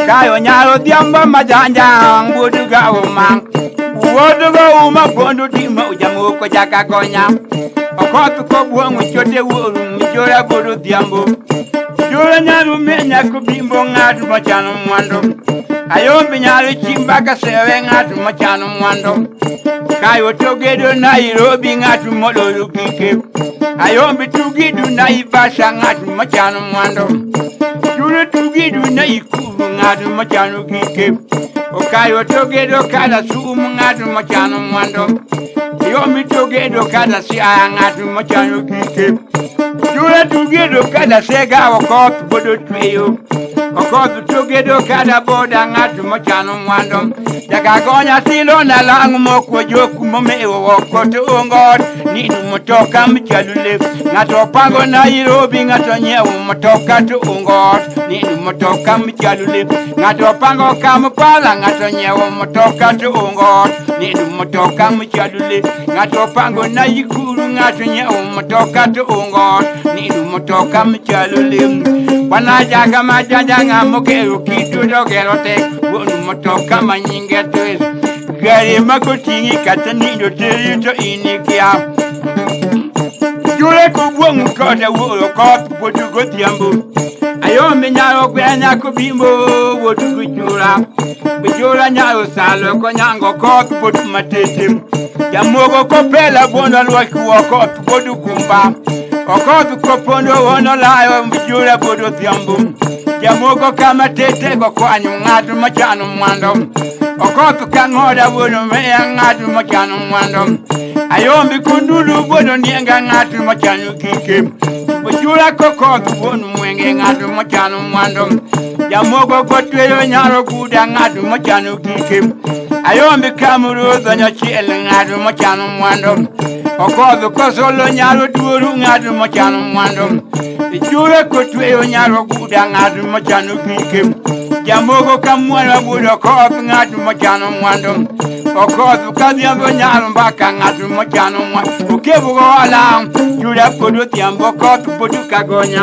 Kayo nyaro diamba majanja Woduga umang Woduga uma pondu dima ujamu ko jaka konya Okotu ko buongu chote wuru Mjora bodu diambo Jura nyaru menya kubimbo ngadu machano mwando Ayombi nyaru chimba kasewe ngadu machano mwando Kayo togedo Nairobi ngadu mololu kike Ayombi tugidu naibasha ngadu machano mwando Jura tugidu naikuru ngadu machano kike Okayo togedo kada sumu ngadu machano mwando Ayombi togedo kada siya ngadu machano kike Jura tugedo kada sega wakotu bodo tweyo Okotu togedo kada boda ngadu machano mwando Jaga gonya tilo na langu moko joku momewo wakotu ungod Ninu motoka mchalule Ngato pango Nairobi ngato nyewo motoka tu ungod Ninu motoka mchalule Ngato pango Kampala ngato nyewo motoka tu ungod Ninu motoka mchalule Ngato pango Naikuru ngato nyewo motoka tu ungod Ninu motoka mchalule Wanajaga majaja ngamuke kitu dogerote Wonu motoka manyinge tuwezi Gari makotingi kata nido terito inikia Jule kubwangu kote wuro kote potuko tiambu Ayombe nyaro kwenya kubimbo wotuku jura Bijura nyaro salo konyango kote potu matete Jamogo kopela bono lwaki wakote potu kumba Okotu kopondo wono layo bijura potu tiambu Jamogo kama tete kwa kwanyu ngatu machano mwando Okotu kangoda wono mea ngatu machano mwando Ayombi kundulu bono nienga ngatu machano kike Bujula kokotu wono mwenge ngatu machano mwando Jamogo kotweyo nyaro kuda ngatu machano kike Ayombi kamuru dhanya chiele ngatu machano mwando Okotu kosolo nyaro duuru ngatu machano mwando Jure kotweyo nyaro kuda ngatu machano kike Jamogo kamwana budo kotu ngatu machano mwando Okotu kadhiambo nyaro mbaka ngatu machano mwando Ukebugo wala jure podo tiambo kotu podu kagonya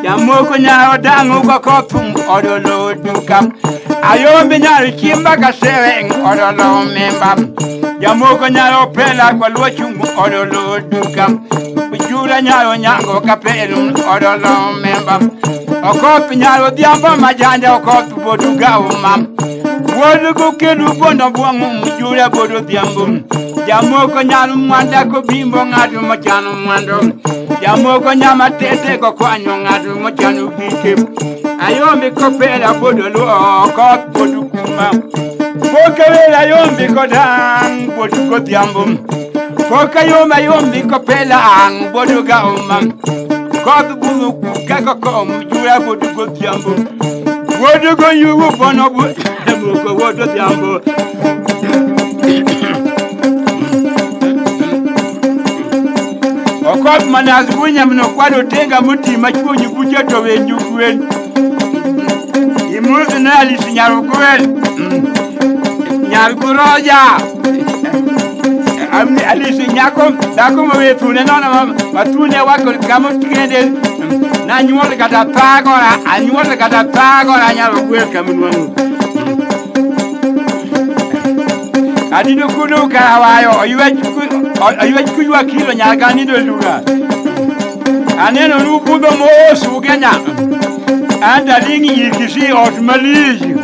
Jamogo nyaro dangu kwa kotu odolo duka Ayombi nyaro chimba kasewe odolo memba Jamogo nyaro pela kwa luachungu odolo duka Jure nyaro nyango kapelu odolo memba Okotu nyaro diamba majanja okotu bodu gauma Wodugu kedu bono buangu mjure bodu diambu Jamoko nyaro mwanda ko bimbo ngadu machano mwando Jamoko nyama tete ko kwanyo ngadu machano kike Ayombi ko pela bodu luo okotu bodu kuma Pokawela ayombi ko dang bodu ko diambu Poka yoma ayombi ko pela ang bodu gauma Kotu bulu kaka ko mjura bodu ko diambu Wodu go yuwu bono Muko wodu diambu Okot manazgunya mno kwado tenga muti machunyu kucheto wenyukwen Imuzi nali sinyarukwen Nyarukuroja Alisi nyako Dako mawetune nona matune wako kama tukende Na nyuole kata pagora Anyuole kata pagora nyarukwen kamunwangu Adido kudu karawayo Oyuwe kuywa kilo nyagani do luga Aneno nubudo mo sugenya Anda lingi ikisi otmaliji